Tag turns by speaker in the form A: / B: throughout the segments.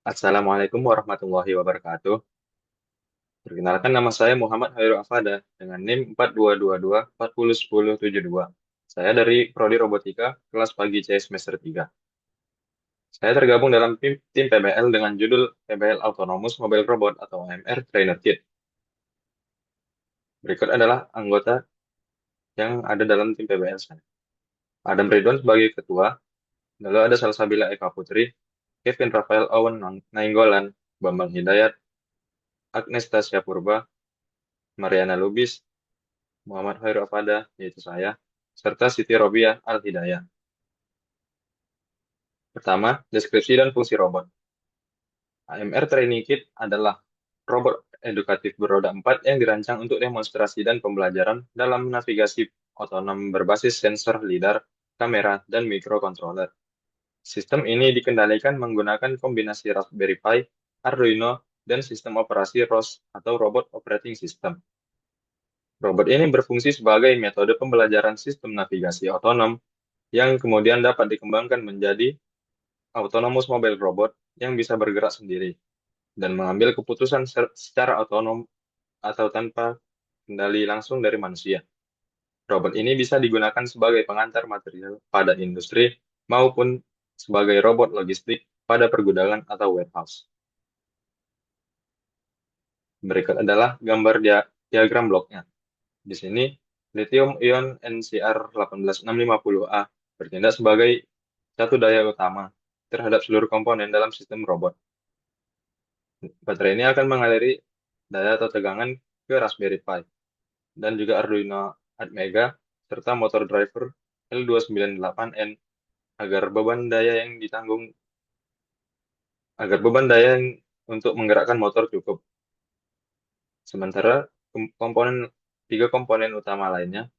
A: Assalamualaikum warahmatullahi wabarakatuh. Perkenalkan nama saya Muhammad Hairul Afada dengan NIM 4222 401072. Saya dari Prodi Robotika, kelas pagi C semester 3. Saya tergabung dalam tim PBL dengan judul PBL Autonomous Mobile Robot atau AMR Trainer Kit. Berikut adalah anggota yang ada dalam tim PBL saya. Adam Ridwan sebagai ketua, lalu ada Salsabila Eka Putri, Kevin Rafael Owen Nainggolan, Bambang Hidayat, Agnes Tasya Purba, Mariana Lubis, Muhammad Khairul Afada, yaitu saya, serta Siti Robiah Al-Hidayah. Pertama, deskripsi dan fungsi robot. AMR Training Kit adalah robot edukatif beroda 4 yang dirancang untuk demonstrasi dan pembelajaran dalam navigasi otonom berbasis sensor lidar, kamera, dan microcontroller. Sistem ini dikendalikan menggunakan kombinasi Raspberry Pi, Arduino, dan sistem operasi ROS atau Robot Operating System. Robot ini berfungsi sebagai metode pembelajaran sistem navigasi otonom yang kemudian dapat dikembangkan menjadi autonomous mobile robot yang bisa bergerak sendiri dan mengambil keputusan secara otonom atau tanpa kendali langsung dari manusia. Robot ini bisa digunakan sebagai pengantar material pada industri maupun sebagai robot logistik pada pergudangan atau warehouse. Berikut adalah gambar diagram bloknya. Di sini, lithium-ion NCR18650A bertindak sebagai satu daya utama terhadap seluruh komponen dalam sistem robot. Baterai ini akan mengaliri daya atau tegangan ke Raspberry Pi dan juga Arduino Atmega serta motor driver L298N agar beban daya yang ditanggung agar beban daya untuk menggerakkan motor cukup. Sementara tiga komponen utama lainnya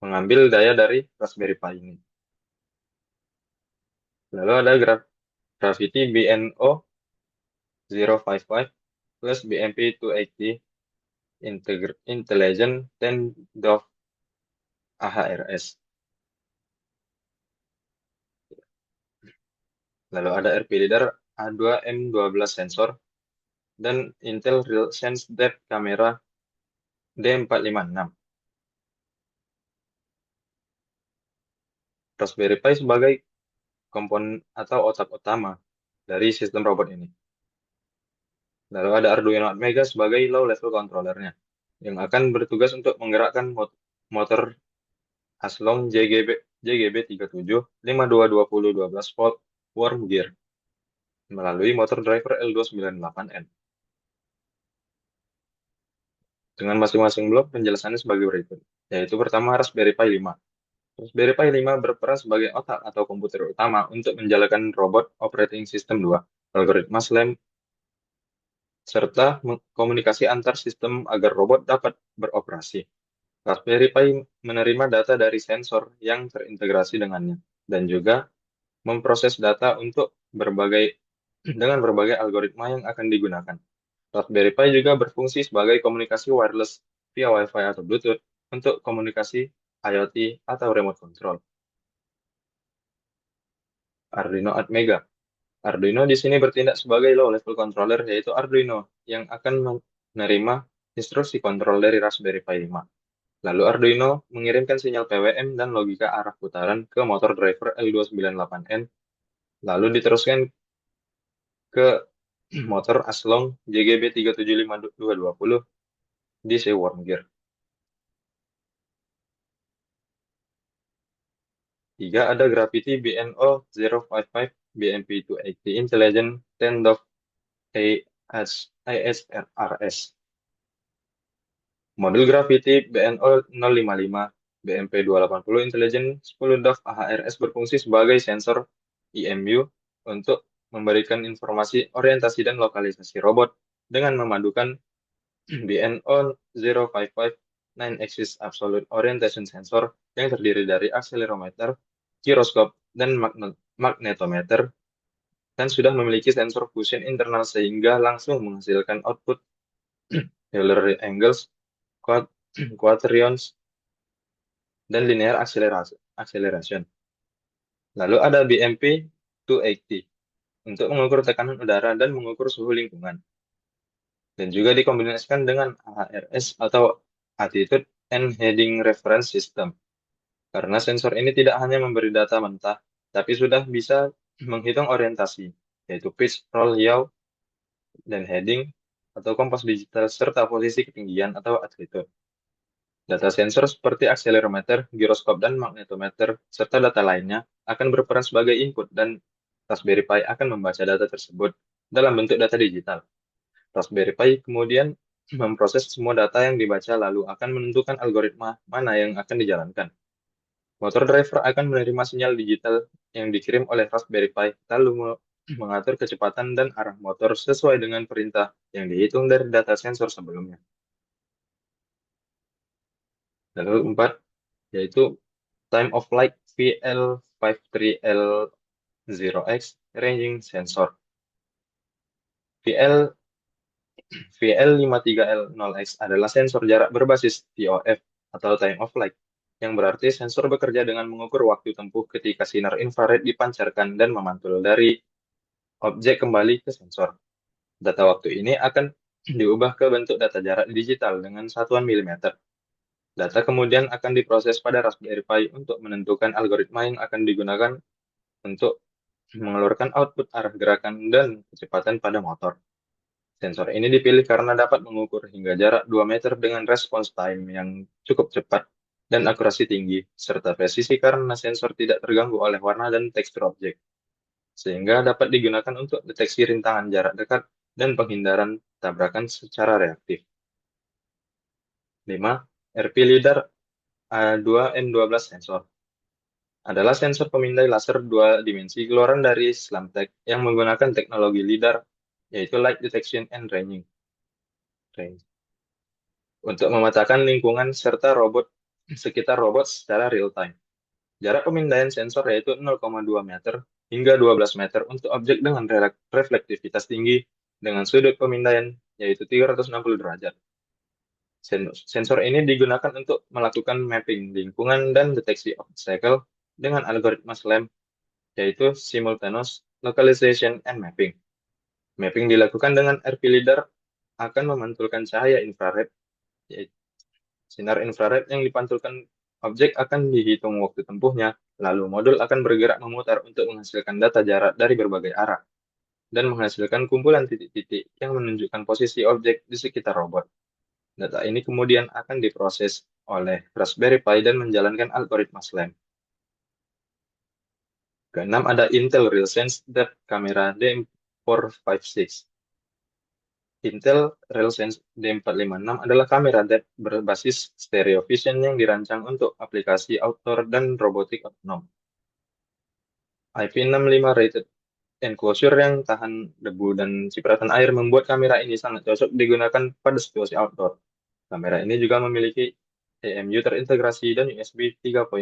A: mengambil daya dari Raspberry Pi ini. Lalu ada Gravity BNO 055 plus BMP 280 Intelligent 10 DOF AHRS. Lalu ada RP Lidar A2M12 sensor dan Intel RealSense Depth Camera D456. Raspberry Pi sebagai komponen atau otak utama dari sistem robot ini. Lalu ada Arduino Atmega sebagai low level controllernya yang akan bertugas untuk menggerakkan motor Aslong JGB 37 5220 12 volt worm gear melalui motor driver L298N. Dengan masing-masing blok penjelasannya sebagai berikut, yaitu pertama Raspberry Pi 5. Raspberry Pi 5 berperan sebagai otak atau komputer utama untuk menjalankan robot operating system 2, algoritma SLAM, serta komunikasi antar sistem agar robot dapat beroperasi. Raspberry Pi menerima data dari sensor yang terintegrasi dengannya, dan juga memproses data dengan berbagai algoritma yang akan digunakan. Raspberry Pi juga berfungsi sebagai komunikasi wireless via Wi-Fi atau Bluetooth untuk komunikasi IoT atau remote control. Arduino Atmega. Arduino di sini bertindak sebagai low-level controller, yaitu Arduino, yang akan menerima instruksi kontrol dari Raspberry Pi 5. Lalu Arduino mengirimkan sinyal PWM dan logika arah putaran ke motor driver L298N, lalu diteruskan ke motor Aslong JGB 375220 DC worm gear. 3 ada Gravity BNO 055 BMP280 Intelligent 10 DOF ASRS. Modul Gravity BNO 055 BMP280 Intelligent 10 DOF AHRS berfungsi sebagai sensor IMU untuk memberikan informasi orientasi dan lokalisasi robot dengan memadukan BNO 055 Nine Axis Absolute Orientation Sensor yang terdiri dari akselerometer, giroskop, dan magnetometer, dan sudah memiliki sensor fusion internal sehingga langsung menghasilkan output Euler angles, quaternions, dan linear acceleration. Lalu ada BMP 280. untuk mengukur tekanan udara dan mengukur suhu lingkungan. Dan juga dikombinasikan dengan AHRS atau Attitude and Heading Reference System. Karena sensor ini tidak hanya memberi data mentah, tapi sudah bisa menghitung orientasi, yaitu pitch, roll, yaw, dan heading, atau kompas digital, serta posisi ketinggian atau altitude. Data sensor seperti akselerometer, giroskop, dan magnetometer, serta data lainnya akan berperan sebagai input dan Raspberry Pi akan membaca data tersebut dalam bentuk data digital. Raspberry Pi kemudian memproses semua data yang dibaca lalu akan menentukan algoritma mana yang akan dijalankan. Motor driver akan menerima sinyal digital yang dikirim oleh Raspberry Pi, lalu mengatur kecepatan dan arah motor sesuai dengan perintah yang dihitung dari data sensor sebelumnya. Lalu 4, yaitu Time of Flight VL53L0X Ranging Sensor. VL VL53L0X adalah sensor jarak berbasis TOF atau Time of Flight, yang berarti sensor bekerja dengan mengukur waktu tempuh ketika sinar infrared dipancarkan dan memantul dari objek kembali ke sensor. Data waktu ini akan diubah ke bentuk data jarak digital dengan satuan milimeter. Data kemudian akan diproses pada Raspberry Pi untuk menentukan algoritma yang akan digunakan untuk mengeluarkan output arah gerakan dan kecepatan pada motor. Sensor ini dipilih karena dapat mengukur hingga jarak 2 meter dengan response time yang cukup cepat dan akurasi tinggi, serta presisi karena sensor tidak terganggu oleh warna dan tekstur objek, sehingga dapat digunakan untuk deteksi rintangan jarak dekat dan penghindaran tabrakan secara reaktif. 5. RP LiDAR A2M12 sensor adalah sensor pemindai laser dua dimensi keluaran dari Slamtech yang menggunakan teknologi LiDAR, yaitu Light Detection and Ranging, untuk memetakan lingkungan serta robot sekitar robot secara real time. Jarak pemindaian sensor yaitu 0,2 meter hingga 12 meter untuk objek dengan reflektivitas tinggi dengan sudut pemindaian yaitu 360 derajat. Sensor ini digunakan untuk melakukan mapping lingkungan dan deteksi obstacle dengan algoritma SLAM, yaitu Simultaneous Localization and Mapping. Mapping dilakukan dengan RP LiDAR akan memantulkan cahaya infrared, yaitu sinar infrared yang dipantulkan objek akan dihitung waktu tempuhnya, lalu modul akan bergerak memutar untuk menghasilkan data jarak dari berbagai arah, dan menghasilkan kumpulan titik-titik yang menunjukkan posisi objek di sekitar robot. Data ini kemudian akan diproses oleh Raspberry Pi dan menjalankan algoritma SLAM. Keenam ada Intel RealSense Depth Camera D456. Intel RealSense D456 adalah kamera depth berbasis stereo vision yang dirancang untuk aplikasi outdoor dan robotik otonom. IP65 rated enclosure yang tahan debu dan cipratan air membuat kamera ini sangat cocok digunakan pada situasi outdoor. Kamera ini juga memiliki EMU terintegrasi dan USB 3.0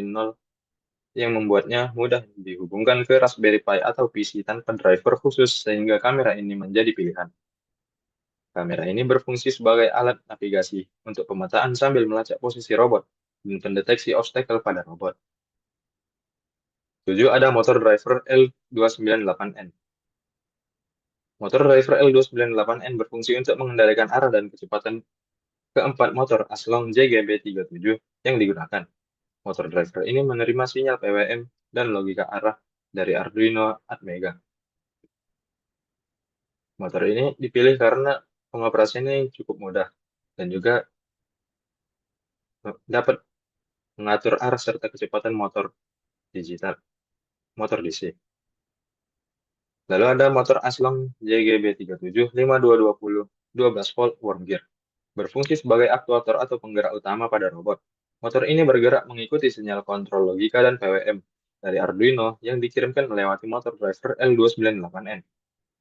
A: yang membuatnya mudah dihubungkan ke Raspberry Pi atau PC tanpa driver khusus sehingga kamera ini menjadi pilihan. Kamera ini berfungsi sebagai alat navigasi untuk pemetaan sambil melacak posisi robot dan pendeteksi obstacle pada robot. 7. Ada motor driver L298N. Motor driver L298N berfungsi untuk mengendalikan arah dan kecepatan keempat motor Aslong JGB37 yang digunakan. Motor driver ini menerima sinyal PWM dan logika arah dari Arduino Atmega. Motor ini dipilih karena pengoperasiannya yang cukup mudah dan juga dapat mengatur arah serta kecepatan motor digital, motor DC. Lalu ada motor Aslong JGB37 5220 12 volt worm gear. Berfungsi sebagai aktuator atau penggerak utama pada robot. Motor ini bergerak mengikuti sinyal kontrol logika dan PWM dari Arduino yang dikirimkan melewati motor driver L298N.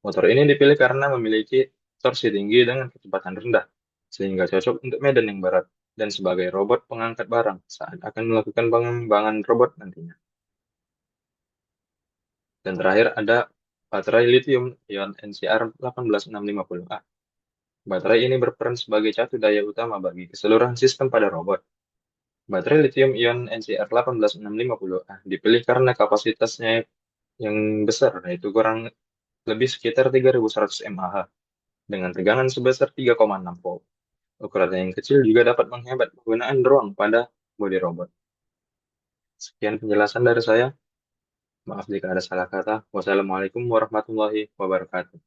A: Motor ini dipilih karena memiliki torsi tinggi dengan kecepatan rendah, sehingga cocok untuk medan yang berat dan sebagai robot pengangkat barang saat akan melakukan pengembangan robot nantinya. Dan terakhir ada baterai lithium-ion NCR 18650A. Baterai ini berperan sebagai catu daya utama bagi keseluruhan sistem pada robot. Baterai lithium-ion NCR 18650A dipilih karena kapasitasnya yang besar, yaitu kurang lebih sekitar 3.100 mAh dengan tegangan sebesar 3,6 volt. Ukuran yang kecil juga dapat menghebat penggunaan drone pada bodi robot. Sekian penjelasan dari saya. Maaf jika ada salah kata. Wassalamualaikum warahmatullahi wabarakatuh.